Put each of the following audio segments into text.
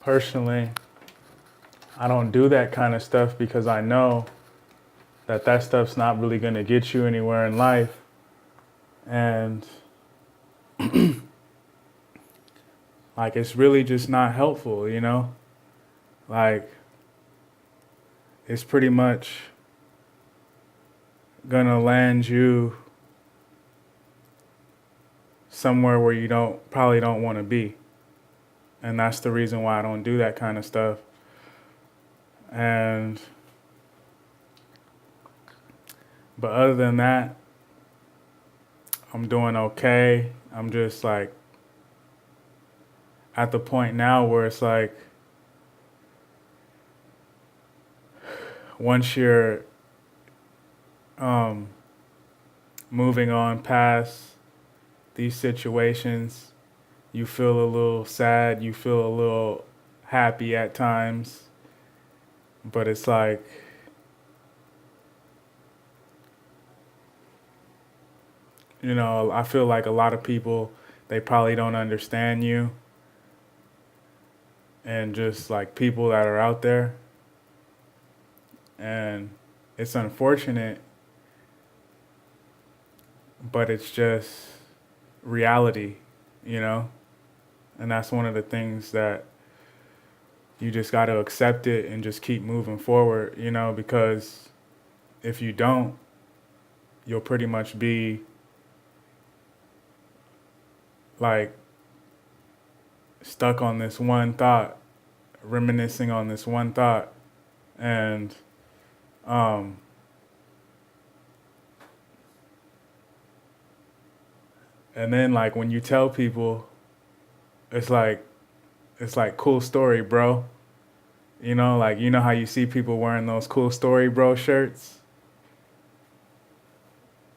personally, I don't do that kind of stuff because I know that that stuff's not really going to get you anywhere in life. And like, it's really just not helpful, you know? Like, it's pretty much going to land you somewhere where you probably don't want to be. And that's the reason why I don't do that kind of stuff. And, but other than that, I'm doing okay. I'm just like at the point now where it's like, once you're moving on past these situations, you feel a little sad, you feel a little happy at times, but it's like, you know, I feel like a lot of people, they probably don't understand you, and just like people that are out there. And it's unfortunate, but it's just reality, you know? And that's one of the things that you just got to accept it and just keep moving forward, you know, because if you don't, you'll pretty much be like stuck on this one thought, reminiscing on this one thought. And and then like when you tell people, it's like cool story, bro. You know, like you know how you see people wearing those cool story, bro shirts?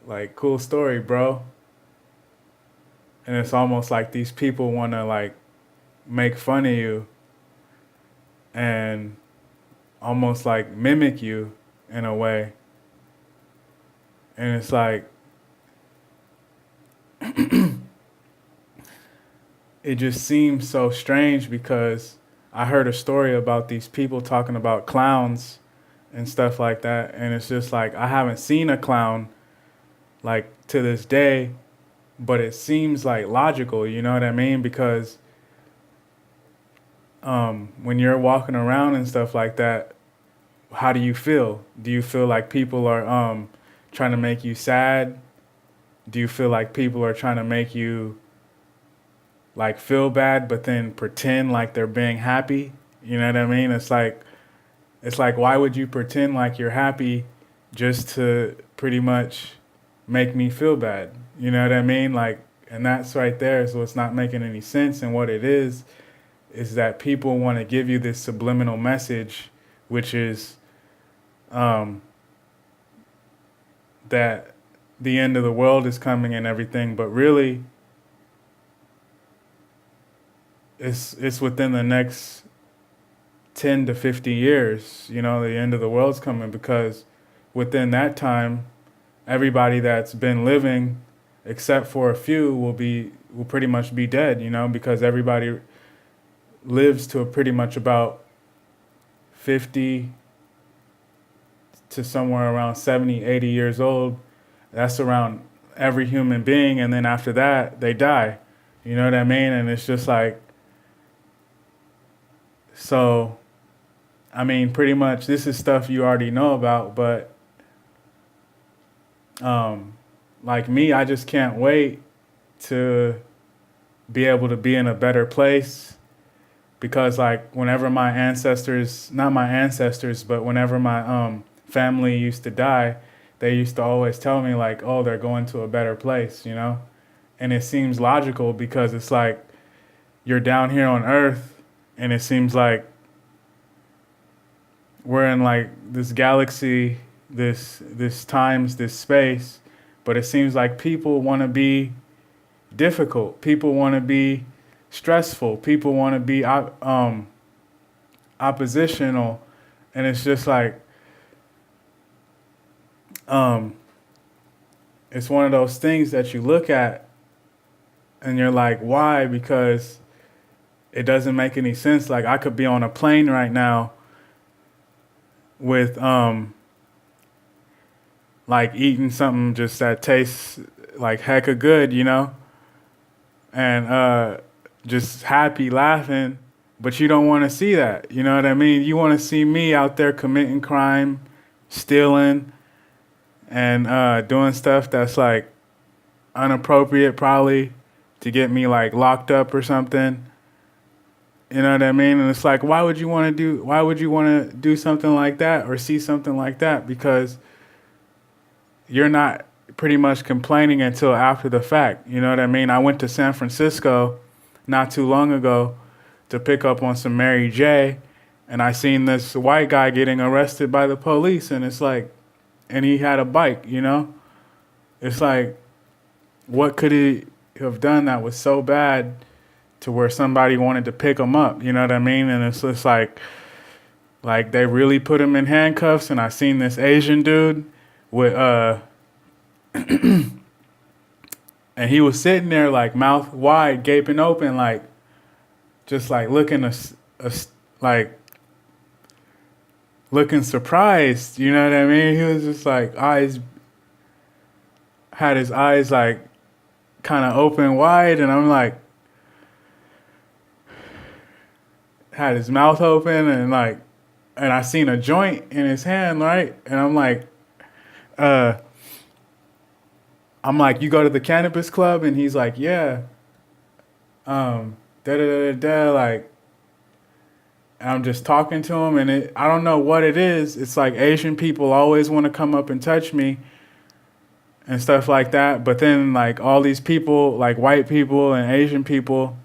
Like cool story, bro. And it's almost like these people want to like make fun of you and almost like mimic you in a way. And it's like, it just seems so strange because I heard a story about these people talking about clowns and stuff like that. And it's just like, I haven't seen a clown like to this day, but it seems like logical, you know what I mean? Because when you're walking around and stuff like that, how do you feel? Do you feel like people are trying to make you sad? Do you feel like people are trying to make you like feel bad, but then pretend like they're being happy? You know what I mean? It's like why would you pretend like you're happy just to pretty much make me feel bad? You know what I mean? Like, and that's right there. So it's not making any sense. And what it is that people want to give you this subliminal message, which is that the end of the world is coming and everything, but really it's within the next 10 to 50 years, you know, the end of the world's coming, because within that time, everybody that's been living, except for a few, will pretty much be dead, you know, because everybody lives to pretty much about 50 to somewhere around 70, 80 years old. That's around every human being. And then after that, they die. You know what I mean? And it's just like, so, I mean, pretty much this is stuff you already know about, but like me, I just can't wait to be able to be in a better place, because like whenever my ancestors, not my ancestors, but whenever my family used to die, they used to always tell me like, oh, they're going to a better place, you know? And it seems logical because it's like you're down here on Earth and it seems like we're in like this galaxy, this times, this space, but it seems like people want to be difficult. People want to be stressful. People want to be oppositional, and it's just like it's one of those things that you look at and you're like, why? Because it doesn't make any sense. Like I could be on a plane right now with like eating something just that tastes like hecka good, you know, and just happy laughing, but you don't want to see that. You know what I mean? You want to see me out there committing crime, stealing, and doing stuff that's like inappropriate, probably to get me like locked up or something. You know what I mean? And it's like, why would you want to do something like that or see something like that? Because you're not pretty much complaining until after the fact. You know what I mean? I went to San Francisco not too long ago to pick up on some Mary J, and I seen this white guy getting arrested by the police, and it's like, and he had a bike, you know? It's like, what could he have done that was so bad to where somebody wanted to pick him up? You know what I mean? And it's just like they really put him in handcuffs, and I seen this Asian dude with and he was sitting there like mouth wide, gaping open, like just like like looking surprised. You know what I mean? He was just like had his eyes like kind of open wide, and I'm like, had his mouth open, and like, and I seen a joint in his hand, right? And I'm like, you go to the cannabis club? And he's like, yeah. Da da da da, like, and I'm just talking to him, and I don't know what it is. It's like Asian people always want to come up and touch me and stuff like that. But then like all these people, like white people and Asian people,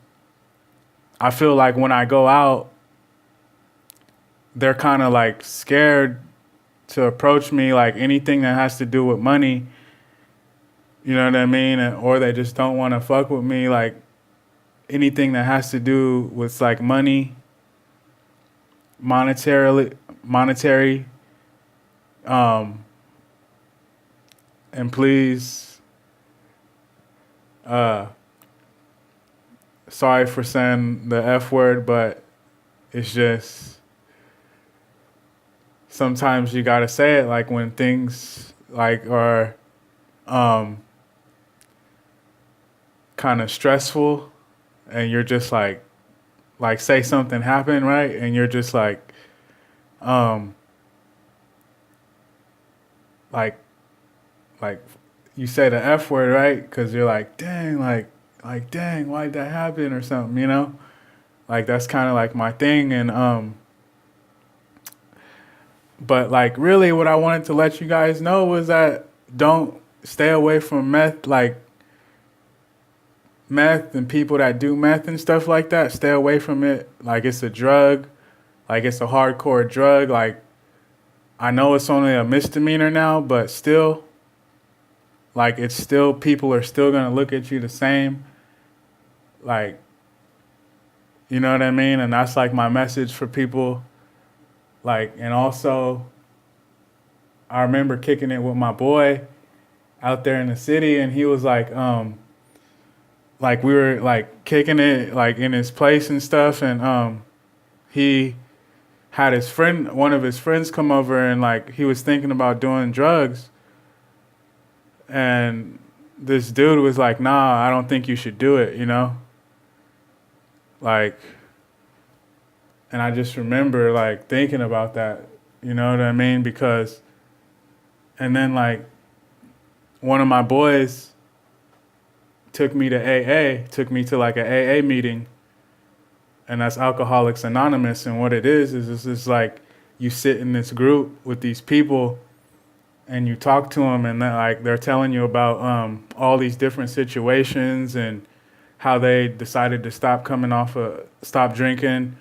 I feel like when I go out, they're kind of like scared to approach me, like anything that has to do with money. You know what I mean? Or they just don't want to fuck with me, like anything that has to do with like money, monetary, and please, sorry for saying the F word, but it's just, sometimes you gotta say it, like when things like are kind of stressful, and you're just like say something happened, right? And you're just like like you say the F word, right? Because you're like, dang, like dang, why'd that happen or something, you know? Like that's kind of like my thing. And but like really what I wanted to let you guys know was that don't stay away from meth, like meth and people that do meth and stuff like that. Stay away from it. Like it's a drug, like it's a hardcore drug. Like I know it's only a misdemeanor now, but still, like it's still, people are still gonna look at you the same. Like, you know what I mean? And that's like my message for people. Like, and also I remember kicking it with my boy out there in the city, and he was like we were like kicking it like in his place and stuff, and he had one of his friends come over, and like he was thinking about doing drugs, and this dude was like, nah, I don't think you should do it, you know? Like, and I just remember like thinking about that, you know what I mean? Because, and then like one of my boys took me to like an AA meeting, and that's Alcoholics Anonymous. And what it is it's just like you sit in this group with these people and you talk to them, and they're telling you about all these different situations and how they decided to stop drinking,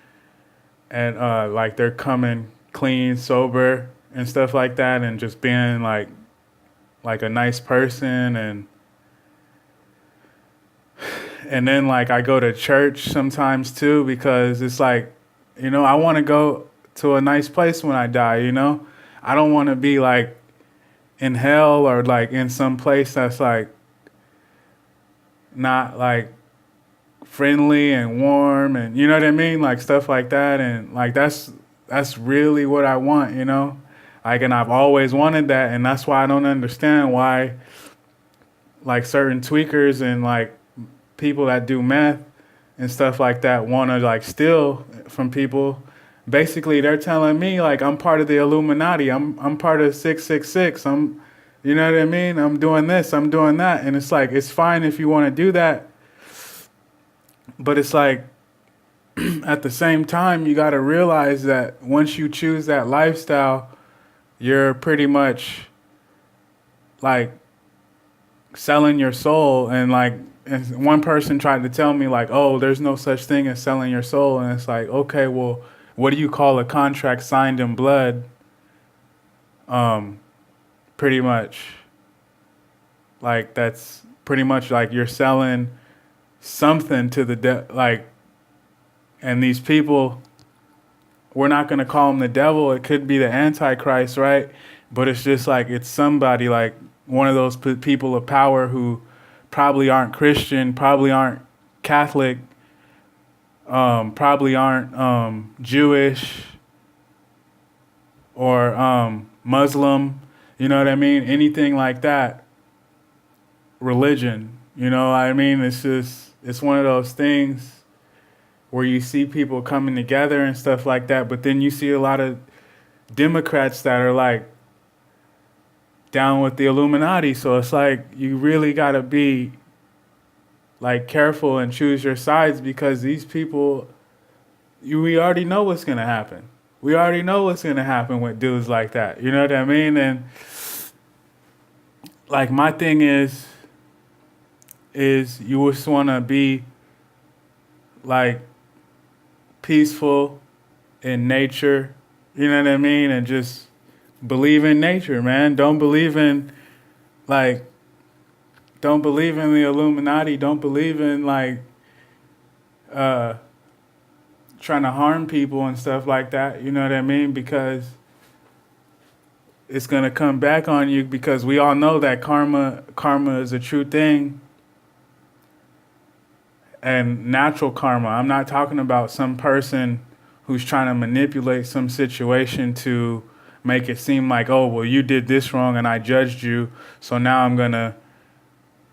and like they're coming clean, sober, and stuff like that, and just being like a nice person. And then like I go to church sometimes too, because it's like, you know, I want to go to a nice place when I die, you know? I don't want to be like in hell or like in some place that's like not like friendly and warm, and you know what I mean, like stuff like that. And like that's really what I want, you know. Like, and I've always wanted that, and that's why I don't understand why like certain tweakers and like people that do meth and stuff like that want to like steal from people. Basically, they're telling me like I'm part of the Illuminati. I'm part of 666. You know what I mean? I'm doing this. I'm doing that, and it's like it's fine if you want to do that, but it's like at the same time you got to realize that once you choose that lifestyle, you're pretty much like selling your soul. And like, and one person tried to tell me like, oh, there's no such thing as selling your soul. And it's like, okay, well, what do you call a contract signed in blood? Pretty much like that's pretty much like you're selling something to the like, and these people, we're not going to call them the devil. It could be the Antichrist, right? But it's just like it's somebody like one of those people of power who probably aren't Christian, probably aren't Catholic, probably aren't Jewish or Muslim, you know what I mean? Anything like that. Religion, you know what I mean? It's just, it's one of those things where you see people coming together and stuff like that, but then you see a lot of Democrats that are like down with the Illuminati. So it's like you really got to be like careful and choose your sides, because these people, we already know what's going to happen. We already know what's going to happen with dudes like that. You know what I mean? And like my thing is you just want to be like peaceful in nature, you know what I mean? And just believe in nature, man. Don't believe in the Illuminati. Don't believe in like trying to harm people and stuff like that, you know what I mean? Because it's going to come back on you, because we all know that karma is a true thing. And natural karma. I'm not talking about some person who's trying to manipulate some situation to make it seem like, oh, well, you did this wrong and I judged you, so now I'm going to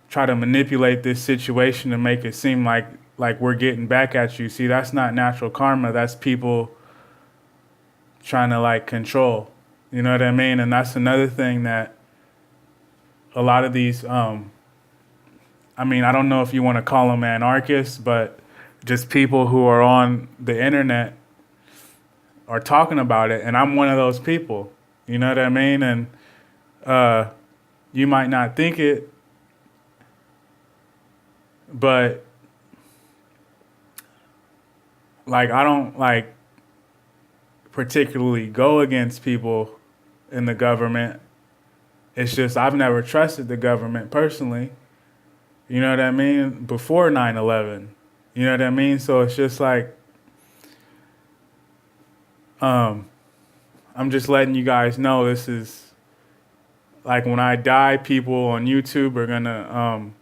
try to manipulate this situation to make it seem like we're getting back at you. See, that's not natural karma. That's people trying to like control. You know what I mean? And that's another thing that a lot of these I mean, I don't know if you want to call them anarchists, but just people who are on the internet are talking about it. And I'm one of those people, you know what I mean? And you might not think it, but like, I don't like particularly go against people in the government. It's just, I've never trusted the government personally. You know what I mean? Before 9/11. You know what I mean? So it's just like, I'm just letting you guys know this is, like when I die, people on YouTube are gonna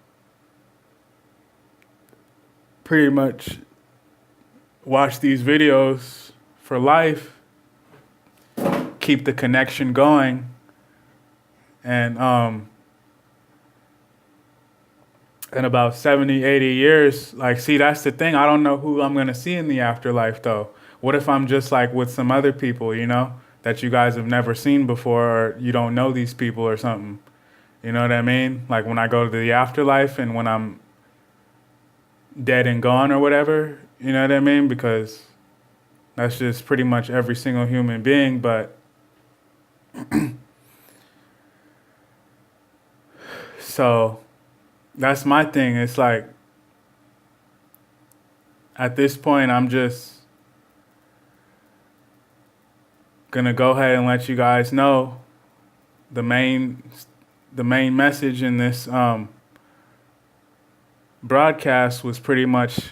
pretty much watch these videos for life, keep the connection going, and in about 70, 80 years, like, see, that's the thing. I don't know who I'm going to see in the afterlife, though. What if I'm just like with some other people, you know, that you guys have never seen before, or you don't know these people or something? You know what I mean? Like when I go to the afterlife and when I'm dead and gone or whatever, you know what I mean? Because that's just pretty much every single human being. But so that's my thing. It's like, at this point, I'm just gonna go ahead and let you guys know the main message in this broadcast was pretty much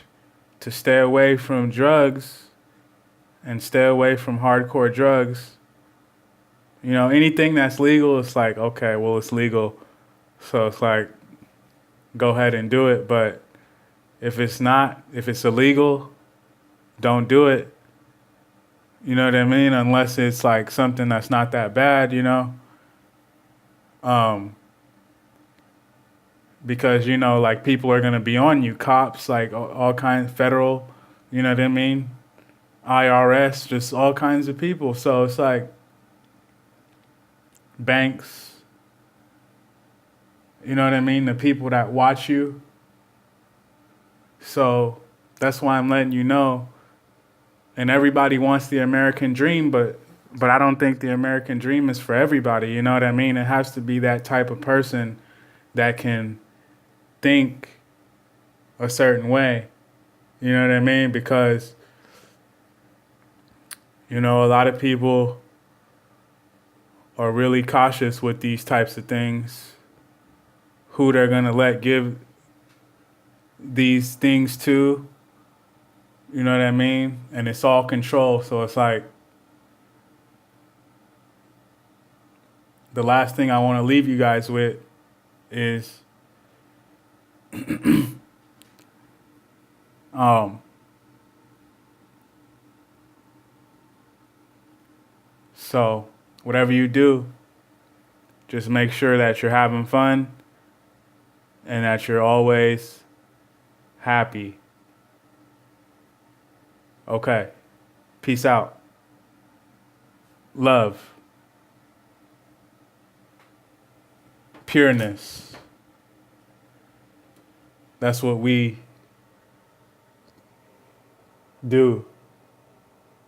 to stay away from drugs and stay away from hardcore drugs. You know, anything that's legal, it's like, okay, well, it's legal, so it's like, go ahead and do it. But If it's illegal, don't do it. You know what I mean? Unless it's like something that's not that bad, you know? Um, because, you know, like people are going to be on you, cops, like all kinds, federal, you know what I mean? IRS, just all kinds of people. So it's like banks, you know what I mean? The people that watch you. So that's why I'm letting you know. And everybody wants the American dream, but I don't think the American dream is for everybody. You know what I mean? It has to be that type of person that can think a certain way. You know what I mean? Because, you know, a lot of people are really cautious with these types of things, who they're going to let give these things to. You know what I mean? And it's all control. So it's like the last thing I want to leave you guys with is so whatever you do, just make sure that you're having fun and that you're always happy. Okay. Peace out. Love. Pureness. That's what we do.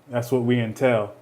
That's what we entail.